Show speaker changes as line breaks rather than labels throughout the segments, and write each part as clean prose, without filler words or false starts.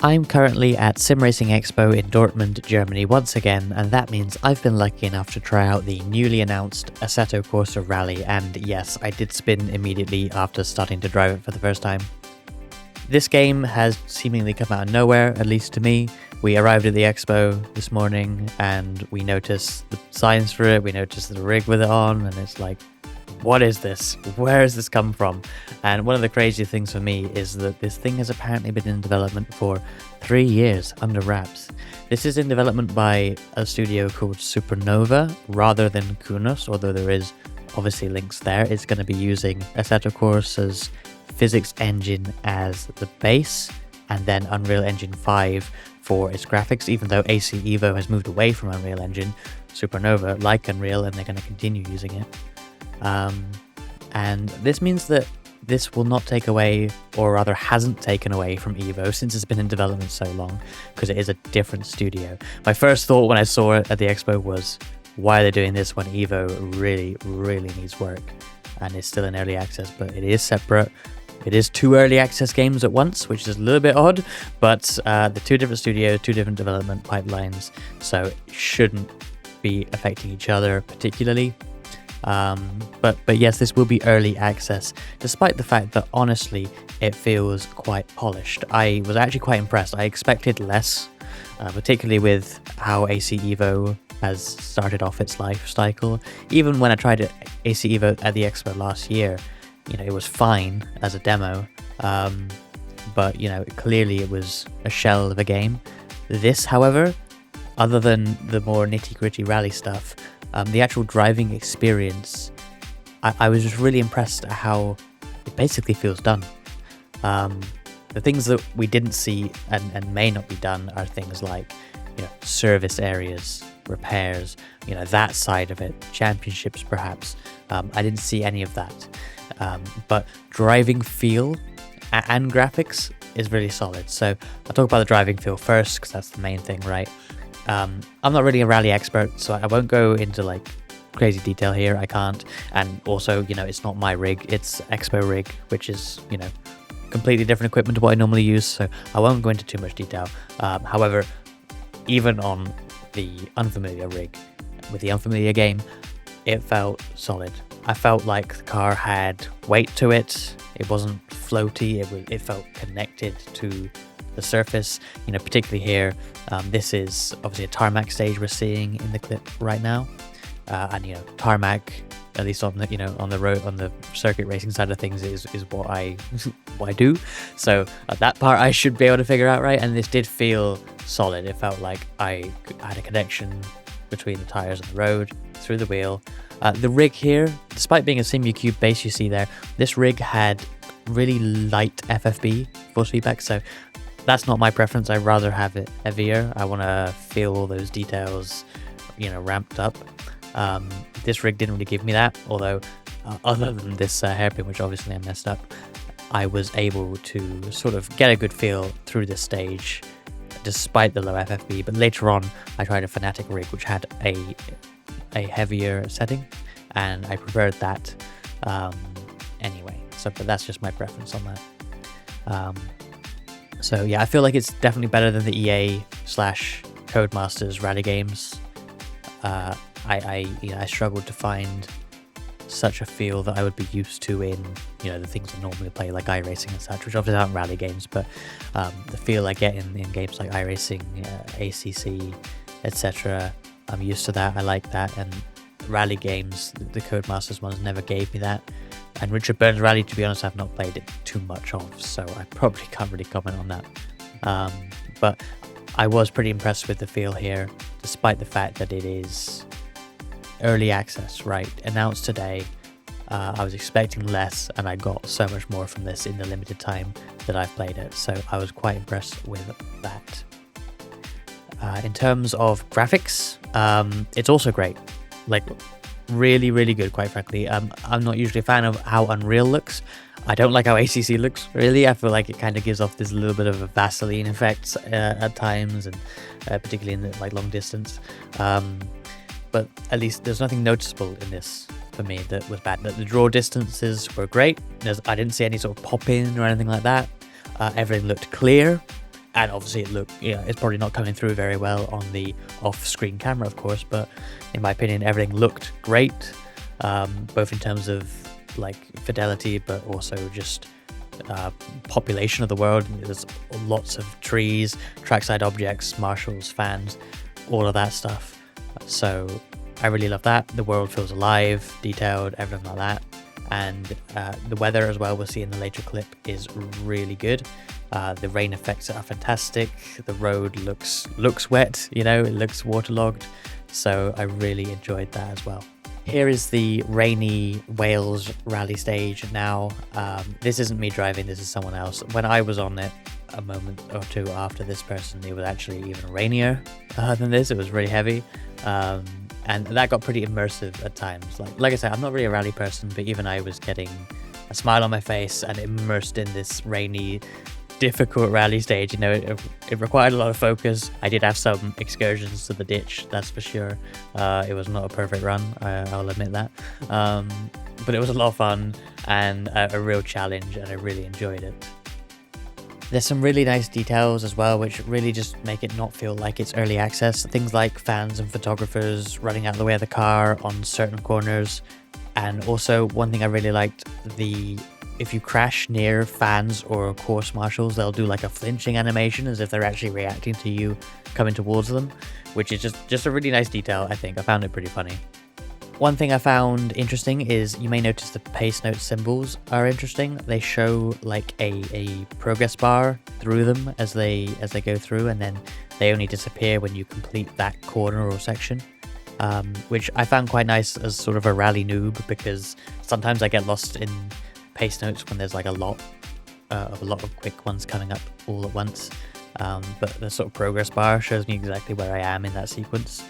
I'm currently at Simracing Expo in Dortmund, Germany once again, and that means I've been lucky enough to try out the newly announced Assetto Corsa Rally, and yes, I did spin immediately after starting to drive it for the first time. This game has seemingly come out of nowhere, at least to me. We arrived at the expo this morning and we noticed the signs for it, we noticed the rig with it on, and it's like, what is this? Where has this come from? And one of the crazy things for me is that this thing has apparently been in development for 3 years under wraps. This is in development by a studio called Supernova rather than Kunos, although there is obviously links there. It's going to be using Assetto Corsa's physics engine as the base, and then Unreal Engine 5 for its graphics, even though AC Evo has moved away from Unreal Engine. Supernova like Unreal, and they're going to continue using it. And this means that this will not take away, or rather hasn't taken away from Evo since it's been in development so long, because it is a different studio. My first thought when I saw it at the expo was, why are they doing this when Evo really needs work and is still in early access? But it is separate. It is 2 early access games at once, which is a little bit odd, but the 2 different studios, 2 different development pipelines, so it shouldn't be affecting each other particularly. But yes, this will be early access, despite the fact that honestly it feels quite polished. I was actually quite impressed. I expected less, particularly with how AC Evo has started off its life cycle. Even when I tried it, AC Evo at the expo last year, it was fine as a demo, but clearly it was a shell of a game. This, however, other than the more nitty-gritty rally stuff, the actual driving experience, I was just really impressed at how it basically feels done. The things that we didn't see and may not be done are things like, service areas, repairs, that side of it, championships perhaps. I didn't see any of that. But driving feel and graphics is really solid. So I'll talk about the driving feel first, because that's the main thing, right? I'm not really a rally expert, so I won't go into crazy detail here. I can't. And also, it's not my rig, it's Expo rig, which is, completely different equipment to what I normally use, so I won't go into too much detail. However, even on the unfamiliar rig, with the unfamiliar game, it felt solid. I felt like the car had weight to it. It wasn't floaty. It felt connected to the surface. Particularly here, this is obviously a tarmac stage we're seeing in the clip right now, and tarmac, at least on the on the road, on the circuit racing side of things, is what I what I do. So that part I should be able to figure out, right? And this did feel solid. It felt like I had a connection between the tires and the road through the wheel. The rig here, despite being a Simucube base you see there, this rig had really light FFB, force feedback, so that's not my preference. I'd rather have it heavier. I want to feel all those details, ramped up. This rig didn't really give me that, although other than this hairpin, which obviously I messed up, I was able to sort of get a good feel through this stage despite the low FFB. But later on I tried a Fnatic rig which had a heavier setting, and I preferred that anyway. But that's just my preference on that. So yeah, I feel like it's definitely better than the EA/Codemasters rally games. I struggled to find such a feel that I would be used to in the things I normally play, like iRacing and such, which obviously aren't rally games, but the feel I get in games like iRacing, ACC, etc. I'm used to that. I like that, and rally games, the Codemasters ones, never gave me that. And Richard Burns Rally, to be honest, I've not played it too much of, so I probably can't really comment on that. But I was pretty impressed with the feel here, despite the fact that it is early access, right? Announced today. I was expecting less, and I got so much more from this in the limited time that I've played it, so I was quite impressed with that. In terms of graphics, it's also great. Really good, quite frankly. I'm not usually a fan of how Unreal looks. I don't like how ACC looks, really. I feel like it kind of gives off this little bit of a Vaseline effect at times, and particularly in the long distance. But at least there's nothing noticeable in this for me that was bad. The draw distances were great. I didn't see any sort of pop-in or anything like that. Everything looked clear. and obviously it's probably not coming through very well on the off-screen camera, of course, but in my opinion, everything looked great, both in terms of like fidelity, but also just population of the world. There's lots of trees, trackside objects, marshals, fans, all of that stuff. So I really love that. The world feels alive, detailed, everything like that. And the weather as well, we'll see in the later clip, is really good. The rain effects are fantastic. The road looks wet, you know, it looks waterlogged. So I really enjoyed that as well. Here is the rainy Wales rally stage now. This isn't me driving, this is someone else. When I was on it a moment or two after this person, it was actually even rainier than this. It was really heavy. And that got pretty immersive at times. Like I said, I'm not really a rally person, but even I was getting a smile on my face and immersed in this rainy, difficult rally stage. You know, it required a lot of focus. I did have some excursions to the ditch, that's for sure. It was not a perfect run, I'll admit that. But it was a lot of fun and a real challenge, and I really enjoyed it. There's some really nice details as well, which really just make it not feel like it's early access. Things like fans and photographers running out of the way of the car on certain corners. And also one thing I really liked, if you crash near fans or course marshals, they'll do like a flinching animation as if they're actually reacting to you coming towards them, which is just a really nice detail, I think. I found it pretty funny. One thing I found interesting is you may notice the pace note symbols are interesting. They show like a progress bar through them as they go through, and then they only disappear when you complete that corner or section, which I found quite nice as sort of a rally noob, because sometimes I get lost in pace notes when there's like a lot of quick ones coming up all at once. But the sort of progress bar shows me exactly where I am in that sequence,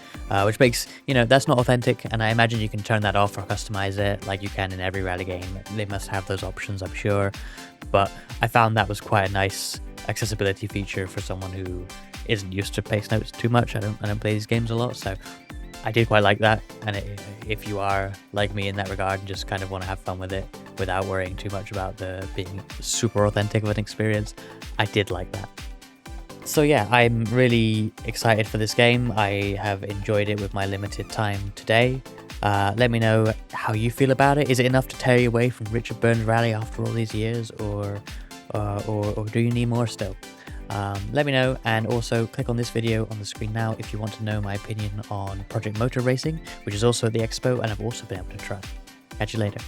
which makes, you know, that's not authentic, and I imagine you can turn that off or customize it like you can in every rally game. They must have those options, I'm sure, but I found that was quite a nice accessibility feature for someone who isn't used to pace notes too much. I don't play these games a lot, so I did quite like that. And if you are like me in that regard and just kind of want to have fun with it without worrying too much about the being super authentic of an experience, I did like that. So yeah, I'm really excited for this game. I have enjoyed it with my limited time today. Let me know how you feel about it. Is it enough to tear you away from Richard Burns Rally after all these years, or do you need more still? Let me know, and also click on this video on the screen now if you want to know my opinion on Project Motor Racing, which is also at the Expo and I've also been able to try. Catch you later.